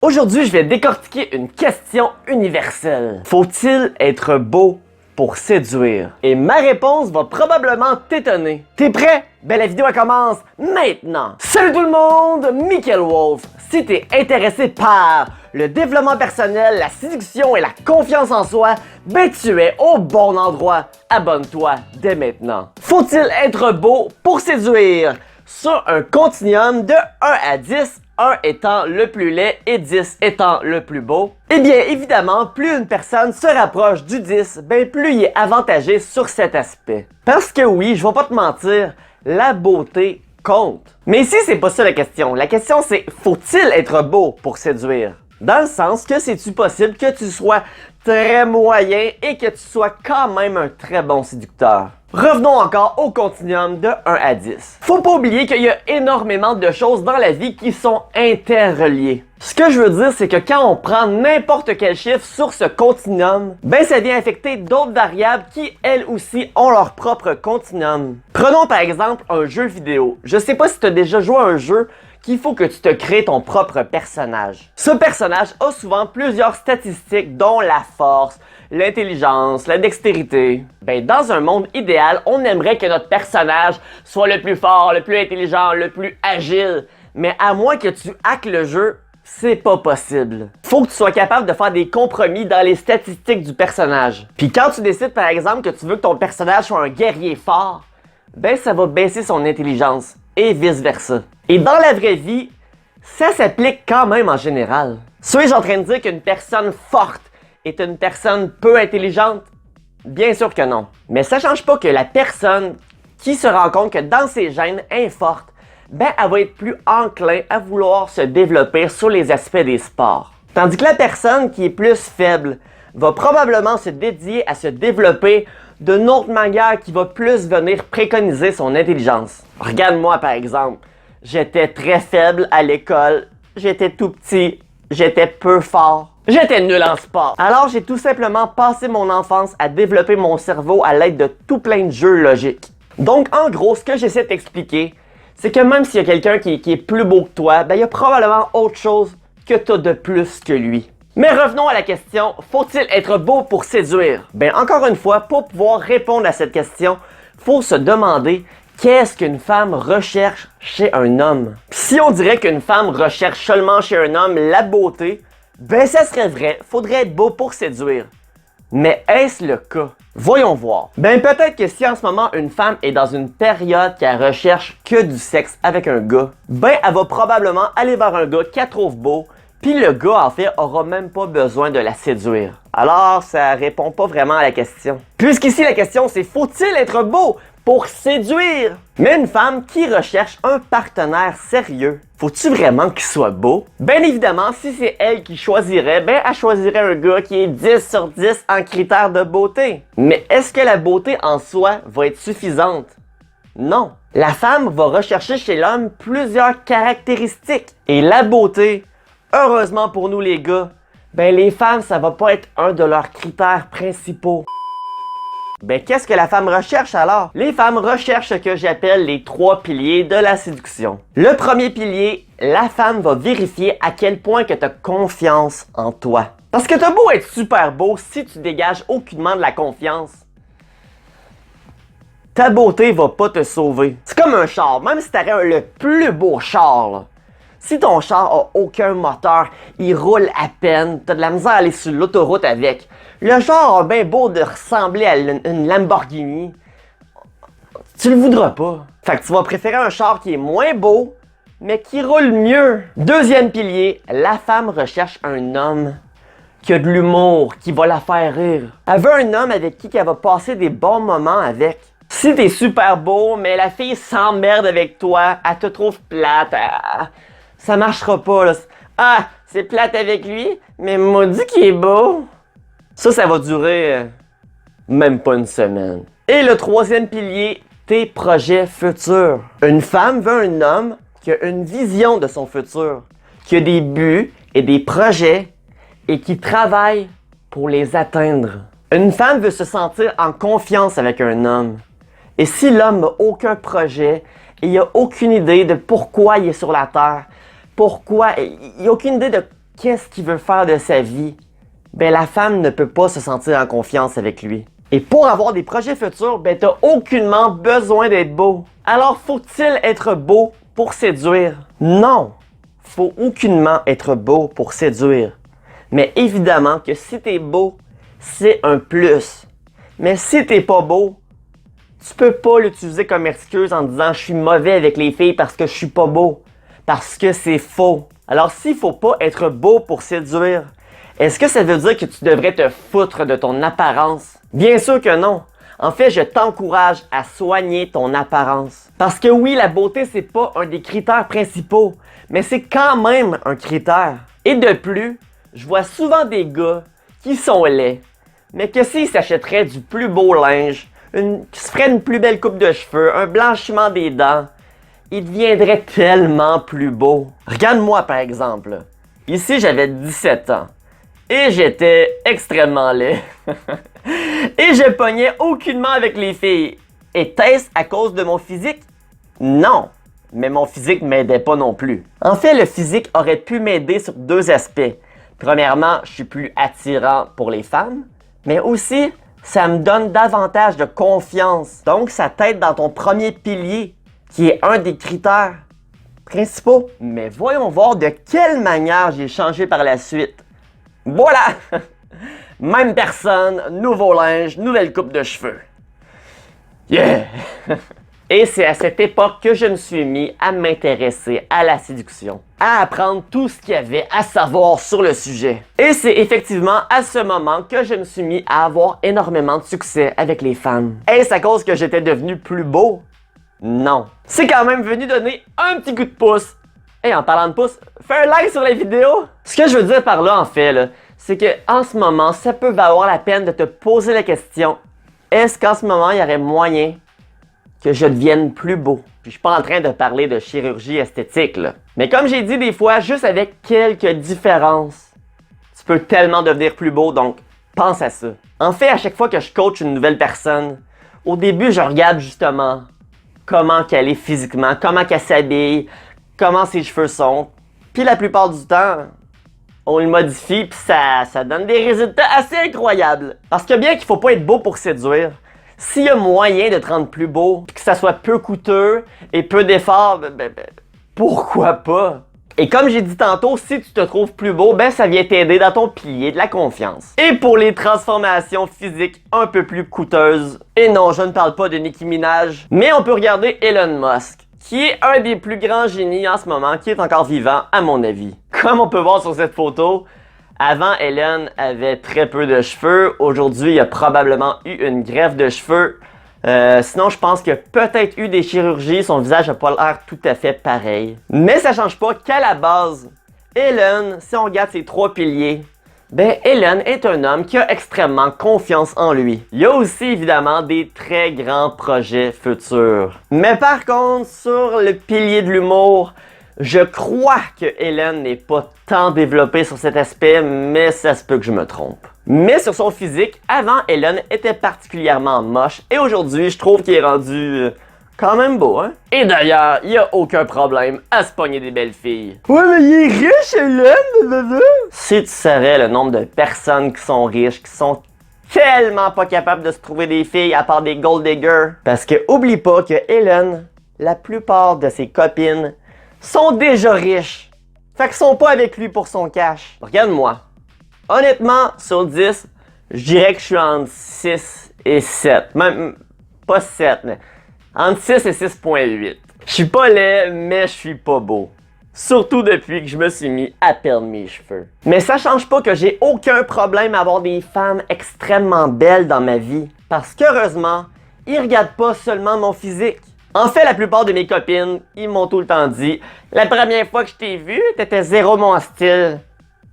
Aujourd'hui, je vais décortiquer une question universelle. Faut-il être beau pour séduire? Et ma réponse va probablement t'étonner. T'es prêt? Ben la vidéo elle commence maintenant! Salut tout le monde, Michael Wolf! Si t'es intéressé par le développement personnel, la séduction et la confiance en soi, ben tu es au bon endroit. Abonne-toi dès maintenant. Faut-il être beau pour séduire? Sur un continuum de 1 à 10, 1 étant le plus laid et 10 étant le plus beau, eh bien évidemment, plus une personne se rapproche du 10, ben plus il est avantagé sur cet aspect. Parce que oui, je vais pas te mentir, la beauté compte. Mais ici, c'est pas ça la question. La question c'est, faut-il être beau pour séduire? Dans le sens que c'est-tu possible que tu sois très moyen et que tu sois quand même un très bon séducteur? Revenons encore au continuum de 1 à 10. Faut pas oublier qu'il y a énormément de choses dans la vie qui sont interreliées. Ce que je veux dire, c'est que quand on prend n'importe quel chiffre sur ce continuum, ben ça vient affecter d'autres variables qui, elles aussi, ont leur propre continuum. Prenons par exemple un jeu vidéo. Je sais pas si tu as déjà joué à un jeu qu'il faut que tu te crées ton propre personnage. Ce personnage a souvent plusieurs statistiques dont la force, l'intelligence, la dextérité. Ben, dans un monde idéal, on aimerait que notre personnage soit le plus fort, le plus intelligent, le plus agile. Mais à moins que tu hackes le jeu, c'est pas possible. Faut que tu sois capable de faire des compromis dans les statistiques du personnage. Puis quand tu décides par exemple que tu veux que ton personnage soit un guerrier fort, ben ça va baisser son intelligence et vice versa. Et dans la vraie vie, ça s'applique quand même en général. Suis-je en train de dire qu'une personne forte est une personne peu intelligente? Bien sûr que non. Mais ça change pas que la personne qui se rend compte que dans ses gènes est forte, ben elle va être plus enclin à vouloir se développer sur les aspects des sports. Tandis que la personne qui est plus faible va probablement se dédier à se développer d'une autre manière qui va plus venir préconiser son intelligence. Regarde-moi par exemple, j'étais très faible à l'école, j'étais tout petit, j'étais peu fort, j'étais nul en sport. Alors j'ai tout simplement passé mon enfance à développer mon cerveau à l'aide de tout plein de jeux logiques. Donc en gros, ce que j'essaie de t'expliquer, c'est que même s'il y a quelqu'un qui est plus beau que toi, ben il y a probablement autre chose que tu as de plus que lui. Mais revenons à la question, faut-il être beau pour séduire? Ben encore une fois, pour pouvoir répondre à cette question, faut se demander qu'est-ce qu'une femme recherche chez un homme. Si on dirait qu'une femme recherche seulement chez un homme la beauté, ben ça serait vrai, faudrait être beau pour séduire. Mais est-ce le cas? Voyons voir. Ben peut-être que si en ce moment une femme est dans une période qu'elle recherche que du sexe avec un gars, ben elle va probablement aller vers un gars qu'elle trouve beau, puis le gars en fait aura même pas besoin de la séduire. Alors ça répond pas vraiment à la question. Puisqu'ici la question c'est faut-il être beau pour séduire? Mais une femme qui recherche un partenaire sérieux, faut-tu vraiment qu'il soit beau? Bien évidemment, si c'est elle qui choisirait, ben elle choisirait un gars qui est 10 sur 10 en critères de beauté. Mais est-ce que la beauté en soi va être suffisante? Non. La femme va rechercher chez l'homme plusieurs caractéristiques. Et la beauté, heureusement pour nous les gars, ben les femmes ça va pas être un de leurs critères principaux. Ben qu'est-ce que la femme recherche alors? Les femmes recherchent ce que j'appelle les 3 piliers de la séduction. Le premier pilier, la femme va vérifier à quel point que tu as confiance en toi. Parce que t'as beau être super beau, si tu dégages aucunement de la confiance, ta beauté va pas te sauver. C'est comme un char, même si t'aurais le plus beau char, là. Si ton char a aucun moteur, il roule à peine, t'as de la misère à aller sur l'autoroute avec. Le char a bien beau de ressembler à une Lamborghini, tu le voudras pas. Fait que tu vas préférer un char qui est moins beau, mais qui roule mieux. Deuxième pilier, la femme recherche un homme qui a de l'humour, qui va la faire rire. Elle veut un homme avec qui elle va passer des bons moments avec. Si t'es super beau, mais la fille s'emmerde avec toi, elle te trouve plate, ça marchera pas, là. Ah, c'est plate avec lui, mais maudit qu'il est beau. Ça va durer même pas une semaine. Et le troisième pilier, tes projets futurs. Une femme veut un homme qui a une vision de son futur, qui a des buts et des projets et qui travaille pour les atteindre. Une femme veut se sentir en confiance avec un homme. Et si l'homme n'a aucun projet et il n'a aucune idée de pourquoi il est sur la Terre, pourquoi, il n'a aucune idée de qu'est-ce qu'il veut faire de sa vie, ben la femme ne peut pas se sentir en confiance avec lui. Et pour avoir des projets futurs, ben t'as aucunement besoin d'être beau. Alors faut-il être beau pour séduire? Non, faut aucunement être beau pour séduire. Mais évidemment que si t'es beau, c'est un plus. Mais si t'es pas beau, tu peux pas l'utiliser comme excuse en disant « je suis mauvais avec les filles parce que je suis pas beau ». Parce que c'est faux. Alors s'il faut pas être beau pour séduire, est-ce que ça veut dire que tu devrais te foutre de ton apparence? Bien sûr que non. En fait, je t'encourage à soigner ton apparence. Parce que oui, la beauté, c'est pas un des critères principaux, mais c'est quand même un critère. Et de plus, je vois souvent des gars qui sont laids, mais que s'ils s'achèteraient du plus beau linge, qui se ferait une plus belle coupe de cheveux, un blanchiment des dents, ils deviendraient tellement plus beaux. Regarde-moi par exemple. Ici, j'avais 17 ans. Et j'étais extrêmement laid. Et je pognais aucunement avec les filles. Était-ce à cause de mon physique? Non. Mais mon physique m'aidait pas non plus. En fait, le physique aurait pu m'aider sur deux aspects. Premièrement, je suis plus attirant pour les femmes. Mais aussi, ça me donne davantage de confiance. Donc, ça t'aide dans ton premier pilier, qui est un des critères principaux. Mais voyons voir de quelle manière j'ai changé par la suite. Voilà! Même personne, nouveau linge, nouvelle coupe de cheveux. Yeah! Et c'est à cette époque que je me suis mis à m'intéresser à la séduction, à apprendre tout ce qu'il y avait à savoir sur le sujet. Et c'est effectivement à ce moment que je me suis mis à avoir énormément de succès avec les femmes. Est-ce à cause que j'étais devenu plus beau? Non. C'est quand même venu donner un petit coup de pouce. Et en parlant de pouce, fais un like sur la vidéo! Ce que je veux dire par là, en fait, là, c'est que en ce moment, ça peut valoir la peine de te poser la question, est-ce qu'en ce moment, il y aurait moyen que je devienne plus beau? Puis je suis pas en train de parler de chirurgie esthétique, là. Mais comme j'ai dit des fois, juste avec quelques différences, tu peux tellement devenir plus beau, donc pense à ça. En fait, à chaque fois que je coach une nouvelle personne, au début, je regarde justement comment qu'elle est physiquement, comment qu'elle s'habille, comment ses cheveux sont. Puis la plupart du temps, on le modifie puis ça donne des résultats assez incroyables. Parce que bien qu'il faut pas être beau pour séduire, s'il y a moyen de te rendre plus beau, puis que ça soit peu coûteux et peu d'efforts, pourquoi pas? Et comme j'ai dit tantôt, si tu te trouves plus beau, ça vient t'aider dans ton pilier de la confiance. Et pour les transformations physiques un peu plus coûteuses, et non, je ne parle pas de Nicki Minaj, mais on peut regarder Elon Musk, qui est un des plus grands génies en ce moment, qui est encore vivant à mon avis. Comme on peut voir sur cette photo, avant Elon avait très peu de cheveux, aujourd'hui il a probablement eu une greffe de cheveux. Sinon, je pense qu'il a peut-être eu des chirurgies, son visage n'a pas l'air tout à fait pareil. Mais ça change pas qu'à la base, Elon, si on regarde ses trois piliers, Elon est un homme qui a extrêmement confiance en lui. Il y a aussi évidemment des très grands projets futurs. Mais par contre, sur le pilier de l'humour, je crois que Elon n'est pas tant développé sur cet aspect, mais ça se peut que je me trompe. Mais sur son physique, avant, Elon était particulièrement moche et aujourd'hui, je trouve qu'il est rendu quand même beau, hein? Et d'ailleurs, il n'y a aucun problème à se pogner des belles filles. Ouais, mais il est riche, Elon! Si tu savais le nombre de personnes qui sont riches, qui sont tellement pas capables de se trouver des filles à part des gold diggers. Parce que oublie pas que Elon, la plupart de ses copines sont déjà riches. Fait qu'ils sont pas avec lui pour son cash. Regarde-moi. Honnêtement, sur 10, je dirais que je suis entre 6 et 7. Même pas 7, mais entre 6 et 6.8. Je suis pas laid, mais je suis pas beau. Surtout depuis que je me suis mis à perdre mes cheveux. Mais ça change pas que j'ai aucun problème à avoir des femmes extrêmement belles dans ma vie. Parce qu'heureusement, ils regardent pas seulement mon physique. En fait, la plupart de mes copines, ils m'ont tout le temps dit « La première fois que je t'ai vu, t'étais zéro mon style. »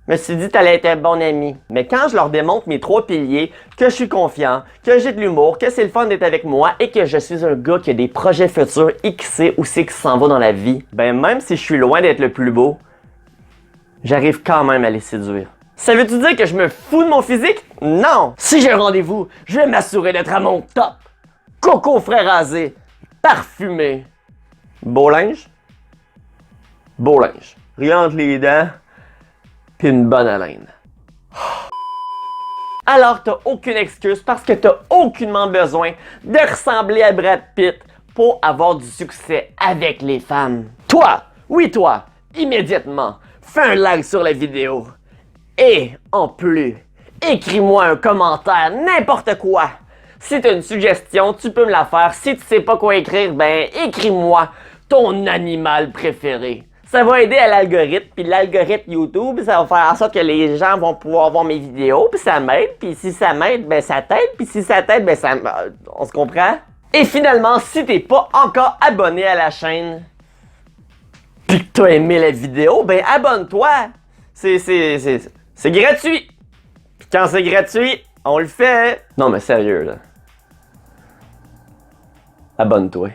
Je me suis dit t'allais être un bon ami. Mais quand je leur démontre mes trois piliers, que je suis confiant, que j'ai de l'humour, que c'est le fun d'être avec moi et que je suis un gars qui a des projets futurs et qui sait où c'est qu'il s'en va dans la vie, même si je suis loin d'être le plus beau, j'arrive quand même à les séduire. Ça veut-tu dire que je me fous de mon physique? Non! Si j'ai un rendez-vous, je vais m'assurer d'être à mon top. Coco frais rasé, parfumé. Beau linge? Beau linge. Rien entre les dents. puis une bonne haleine. Alors t'as aucune excuse parce que t'as aucunement besoin de ressembler à Brad Pitt pour avoir du succès avec les femmes. Toi, oui toi, immédiatement, fais un like sur la vidéo. Et en plus, écris-moi un commentaire, n'importe quoi. Si t'as une suggestion, tu peux me la faire. Si tu sais pas quoi écrire, ben écris-moi ton animal préféré. Ça va aider à l'algorithme, puis l'algorithme YouTube, ça va faire en sorte que les gens vont pouvoir voir mes vidéos, puis ça m'aide, puis si ça m'aide, ben ça t'aide, puis si ça t'aide, ben ça... On se comprend? Et finalement, si t'es pas encore abonné à la chaîne, puis que t'as aimé la vidéo, ben abonne-toi! C'est gratuit! Puis quand c'est gratuit, on le fait! Non mais sérieux là. Abonne-toi.